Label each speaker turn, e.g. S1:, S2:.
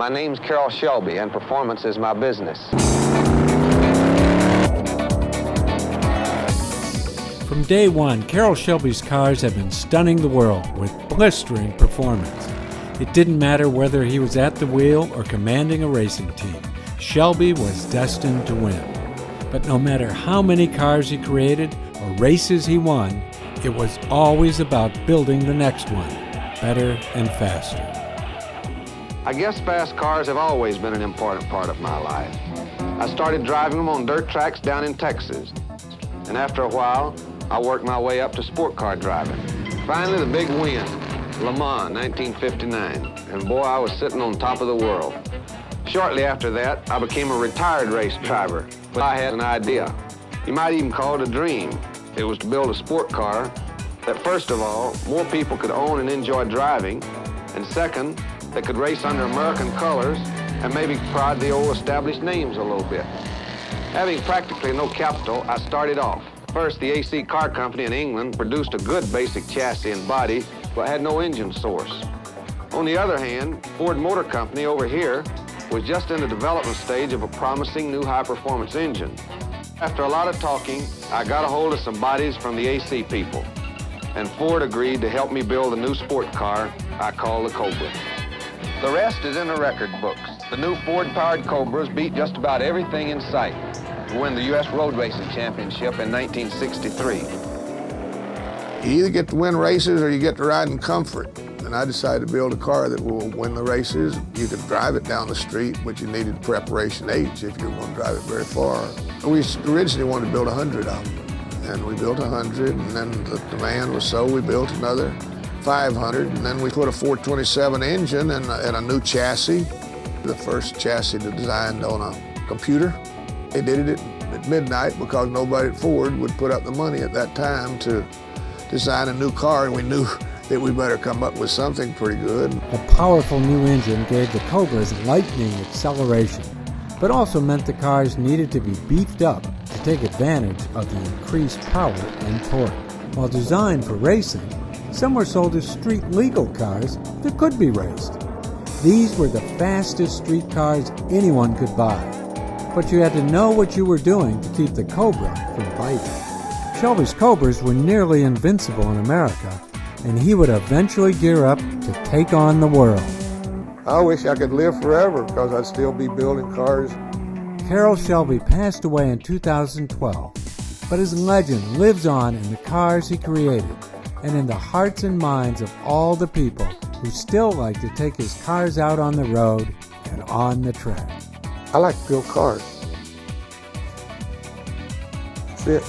S1: My name's Carroll Shelby, and performance is my business.
S2: From day one, Carroll Shelby's cars have been stunning the world with blistering performance. It didn't matter whether he was at the wheel or commanding a racing team. Shelby was destined to win. But no matter how many cars he created or races he won, it was always about building the next one, better and faster.
S1: I guess fast cars have always been an important part of my life. I started driving them on dirt tracks down in Texas. And after a while, I worked my way up to sport car driving. Finally, the big win, Le Mans, 1959. And boy, I was sitting on top of the world. Shortly after that, I became a retired race driver. But I had an idea. You might even call it a dream. It was to build a sport car that, first of all, more people could own and enjoy driving, and second, that could race under American colors and maybe prod the old established names a little bit. Having practically no capital, I started off. First, the AC Car Company in England produced a good basic chassis and body, but had no engine source. On the other hand, Ford Motor Company over here was just in the development stage of a promising new high-performance engine. After a lot of talking, I got a hold of some bodies from the AC people, and Ford agreed to help me build a new sport car I call the Cobra. The rest is in the record books. The new Ford-powered Cobras beat just about everything in sight to win the U.S. Road Racing Championship in 1963.
S3: You either get to win races or you get to ride in comfort. And I decided to build a car that will win the races. You could drive it down the street, but you needed preparation H if you were going to drive it very far. We originally wanted to build 100 of them, and we built 100, and then the demand was so we built another 500, and then we put a 427 engine and a new chassis, the first chassis designed on a computer. They did it at midnight because nobody at Ford would put up the money at that time to design a new car, and we knew that we better come up with something pretty good.
S2: A powerful new engine gave the Cobras lightning acceleration, but also meant the cars needed to be beefed up to take advantage of the increased power and torque. While designed for racing, some were sold as street-legal cars that could be raced. These were the fastest street cars anyone could buy, but you had to know what you were doing to keep the Cobra from biting. Shelby's Cobras were nearly invincible in America, and he would eventually gear up to take on the world.
S3: I wish I could live forever because I'd still be building cars.
S2: Carroll Shelby passed away in 2012, but his legend lives on in the cars he created and in the hearts and minds of all the people who still like to take his cars out on the road and on the track.
S3: I like to build cars. That's it.